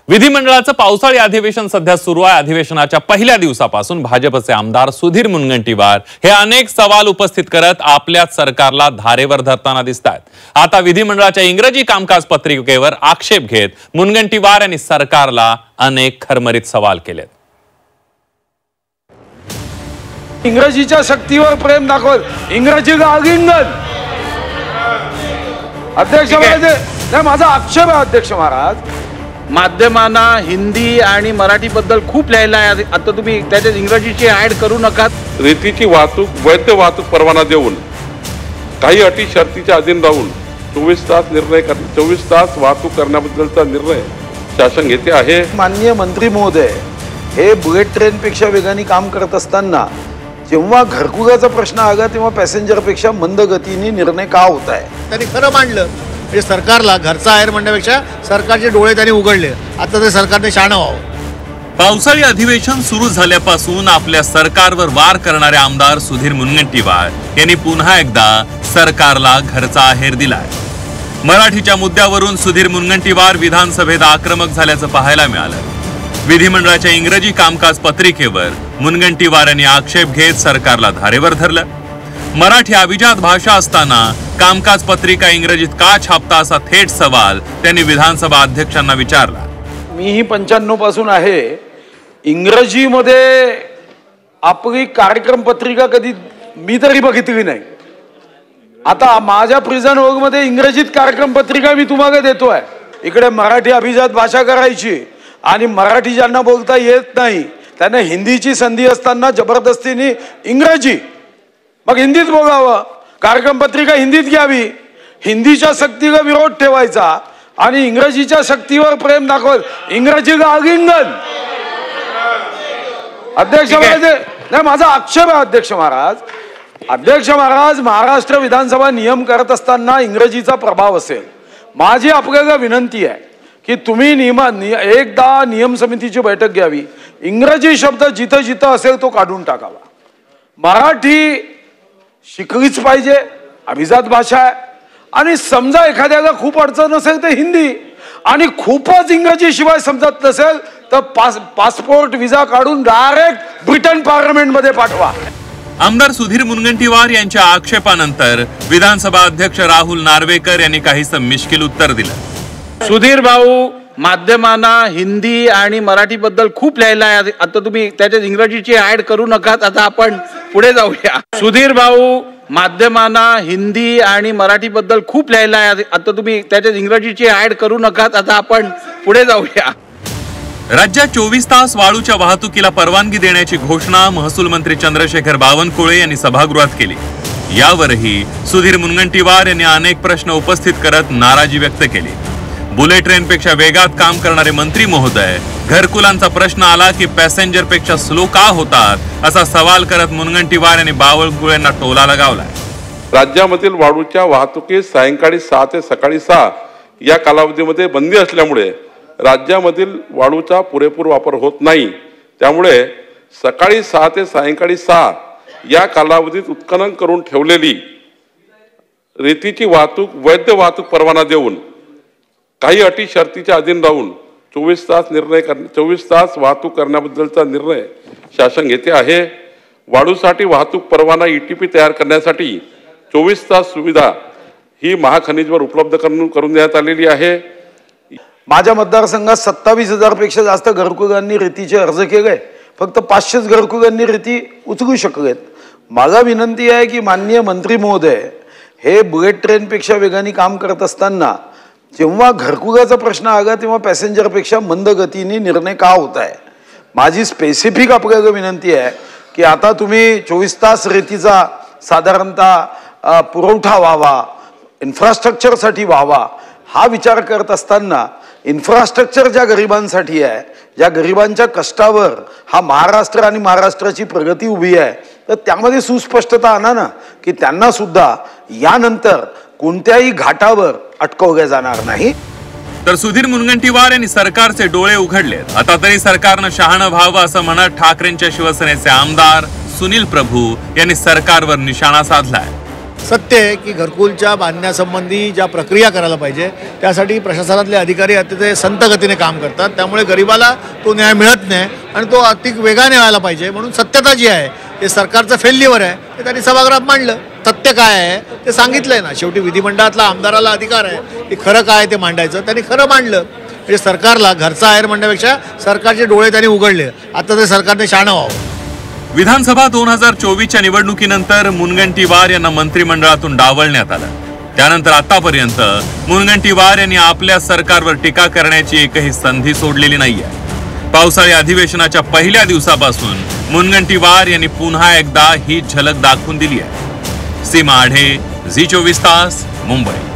विधिमंडळाचं पावसाळी अधिवेशन सध्या सुरू आहे। अधिवेशनाच्या पहिल्या दिवसापासून भाजपचे आमदार सुधीर मुनगंटीवार हे अनेक सवाल उपस्थित करत आपल्या सरकारला धारेवर धरताना दिसतात। आता विधिमंडळाच्या इंग्रजी कामकाज पत्रिकेवर आक्षेप घेत मुनगंटीवार यांनी सरकारला अनेक खरमरीत सवाल केलेत। इंग्रजीच्या शक्तीवर प्रेम दाखवत इंग्रजी गागिंगन अध्यक्ष महाराज, माझा आक्षेप आहे अध्यक्ष महाराज, माध्यमांना हिंदी आणि मराठी बद्दल खूप लिहायला आहे। आता तुम्ही त्याच्यात इंग्रजीची ऍड करू नका। रेतीची वाहतूक वैध वाहतूक परवाना देऊन काही अटी शर्तीच्या अधीन राहून 24 तास वाहतूक करण्याबद्दलचा निर्णय शासन घेते आहे। माननीय मंत्री महोदय हे बुलेट ट्रेन पेक्षा वेगाने काम करत असताना जेव्हा घरकुगाचा प्रश्न आला तेव्हा पॅसेंजर पेक्षा मंद गतीने निर्णय का होत आहे? त्यांनी खरं मांडलं म्हणजे सरकारला घरचा आहेर म्हणण्यापेक्षा सरकारचे डोळे त्यांनी उघडले। आता ते सरकारने शहाणं व्हावं। पावसाळी अधिवेशन सुरू झाल्यापासून आपल्या सरकारवर वार करणारे आमदार सुधीर मुनगंटीवार यांनी पुन्हा एकदा सरकारला घरचा आहेर दिलाय। मराठीच्या मुद्द्यावरून सुधीर मुनगंटीवार विधानसभेत आक्रमक झाल्याचं पाहायला मिळालं। विधिमंडळाच्या इंग्रजी कामकाज पत्रिकेवर मुनगंटीवार यांनी आक्षेप घेत सरकारला धारेवर धरलं। मराठी अभिजात भाषा असताना कामकाज पत्रिका इंग्रजीत का छापता असा थेट सवाल त्यांनी विधानसभा अध्यक्षांना विचारला। मीही 95 पासून आहे। इंग्रजीमध्ये आपली कार्यक्रम पत्रिका कधी मी तरी बघितली नाही। आता माझ्या प्रिझन वर्ग मध्ये इंग्रजीत कार्यक्रम पत्रिका मी तुम्हाला देतोय। इकडे मराठी अभिजात भाषा करायची आणि मराठी ज्यांना बोलता येत नाही त्यांना हिंदीची संधी असताना जबरदस्तीने इंग्रजी, मग हिंदीत बोलावं, कार्यक्रम पत्रिका हिंदीत घ्यावी, हिंदीच्या सक्तीला विरोध ठेवायचा आणि इंग्रजीच्या शक्तीवर प्रेम दाखवत इंग्रजी गागिंगन अध्यक्ष महाराज, नाही माझा आक्षेप आहे अध्यक्ष महाराज। अध्यक्ष महाराज, महाराष्ट्र विधानसभा नियम करत असताना इंग्रजीचा प्रभाव असेल। माझी आपल्याला विनंती आहे की तुम्ही एकदा नियम समितीची बैठक घ्यावी, इंग्रजी शब्द जिथं जिथं असेल तो काढून टाकावा। मराठी शिकलीच पाहिजे, अभिजात भाषा आहे। आणि समजा एखाद्याला खूप अडचण असेल तर हिंदी, आणि खूपच इंग्रजी शिवाय समजत नसेल तर पासपोर्ट विजा काढून डायरेक्ट ब्रिटन पार्लमेंटमध्ये पाठवा। आमदार सुधीर मुनगंटीवार यांच्या आक्षेपानंतर विधानसभा अध्यक्ष राहुल नार्वेकर यांनी काहीसं मिश्किल उत्तर दिलं। सुधीर भाऊ, माध्यमांना हिंदी आणि मराठी बद्दल खूप लिहायला आहे। आता तुम्ही त्याच्यात इंग्रजीची ऍड करू नका। आता आपण पुढे जाऊया। सुधीर भाऊ, माध्यमांना हिंदी आणि मराठी बद्दल खूप लिहायला आहे। आता तुम्ही त्याच्यात इंग्रजीची ऍड करू नका। आता आपण पुढे जाऊया। राज्यात 24 तास वाळूच्या वाहतुकीला परवानगी देण्याची घोषणा महसूल मंत्री चंद्रशेखर बावनकुळे यांनी सभागृहात केली। यावरही सुधीर मुनगंटीवार यांनी अनेक प्रश्न उपस्थित करत नाराजी व्यक्त केली। बुलेट ट्रेन पेक्षा वेगात काम करणारे मंत्री महोदय, घरकुलांचा प्रश्न आला की पॅसेंजर पेक्षा स्लो का होतात असा सवाल करत मुनगंटीवार यांनी बावनकुळेंना टोला लगावलाय। राज्यामधील वाळूच्या वाहतुकीस सायंकाळी 6 ते सकाळी 6 या कालावधीमध्ये बंदी असल्यामुळे राज्यामधील वाळूचा पुरेपूर वापर होत नाही। त्यामुळे सकाळी 6 ते सायंकाळी 6 या कालावधीत उत्खनन करून ठेवलेली रेतीची वाहतूक वैध वाहतूक परवाना देऊन काही अटी शर्तीच्या अधीन राहून 24 तास वाहतूक करण्याबद्दलचा निर्णय शासन घेते आहे। वाळूसाठी वाहतूक परवाना ETP तयार करण्यासाठी 24 तास सुविधा ही महाखनिजवर उपलब्ध करून देण्यात आलेली आहे। माझ्या मतदारसंघात 27,000 पेक्षा जास्त घरकुलांनी रेतीचे अर्ज केले, फक्त 500 घरकुलांनी रेती उचलू शकलेत। मला विनंती आहे की माननीय मंत्री महोदय हे बुलेट ट्रेन पेक्षा वेगाने काम करत असताना जेव्हा घरकुगाचा प्रश्न आला तेव्हा पॅसेंजर पेक्षा मंद गतीने निर्णय का होत आहे? माझी स्पेसिफिक आपल्याला विनंती आहे की आता तुम्ही 24 तास रेतीचा साधारणतः पुरवठा व्हावा, इन्फ्रास्ट्रक्चरसाठी व्हावा, हा विचार करत असताना इन्फ्रास्ट्रक्चर ज्या गरिबांसाठी आहे, ज्या गरिबांच्या कष्टावर हा महाराष्ट्र आणि महाराष्ट्राची प्रगती उभी आहे, तर त्यामध्ये सुस्पष्टता आणा ना की त्यांना सुद्धा यानंतर कोणत्याही घाटावर अटकवले जाणार नाही। तर सुधीर मुनगंटीवार यांनी सरकारचे डोळे उघडलेत। आता तरी सरकारनं शहाणं व्हावं असं म्हणत ठाकरेंच्या शिवसेनेचे आमदार सुनील प्रभू यांनी सरकारवर निशाणा साधलाय। सत्य आहे की घरकुलच्या बांधण्यासंबंधी ज्या प्रक्रिया करायला पाहिजे त्यासाठी प्रशासनातले अधिकारी अतिशय संत गतीने काम करतात, त्यामुळे गरिबाला तो न्याय मिळत नाही आणि तो अधिक वेगाने व्हायला पाहिजे. म्हणून सत्यता जी आहे ते सरकारचं फेल्युअर आहे ते त्यांनी सभागृहात मांडलं. सत्य काय आहे ते सांगितलंय ना. शेवटी विधिमंडळातला आमदाराला अधिकार आहे की खरं काय ते मांडायचं, त्यांनी खरं मांडलं. म्हणजे सरकारला घरचा आहेर म्हणण्यापेक्षा सरकारचे डोळे त्यांनी उघडले. आता ते सरकारने शहाणं व्हावं. विधानसभा 2024च्या निवडणुकीनंतर मुनगंटीवार यांना मंत्रिमंडळातून डावलण्यात आलं. त्यानंतर आतापर्यंत मुनगंटीवार यांनी आपल्या सरकारवर टीका करण्याची एकही संधी सोडलेली नाहीये. पावसाळी अधिवेशनाच्या पहिल्या दिवसापासून मुनगंटीवार यांनी पुन्हा एकदा ही झलक दाखवून दिली आहे. सीमा आढे, झी 24 तास, मुंबई.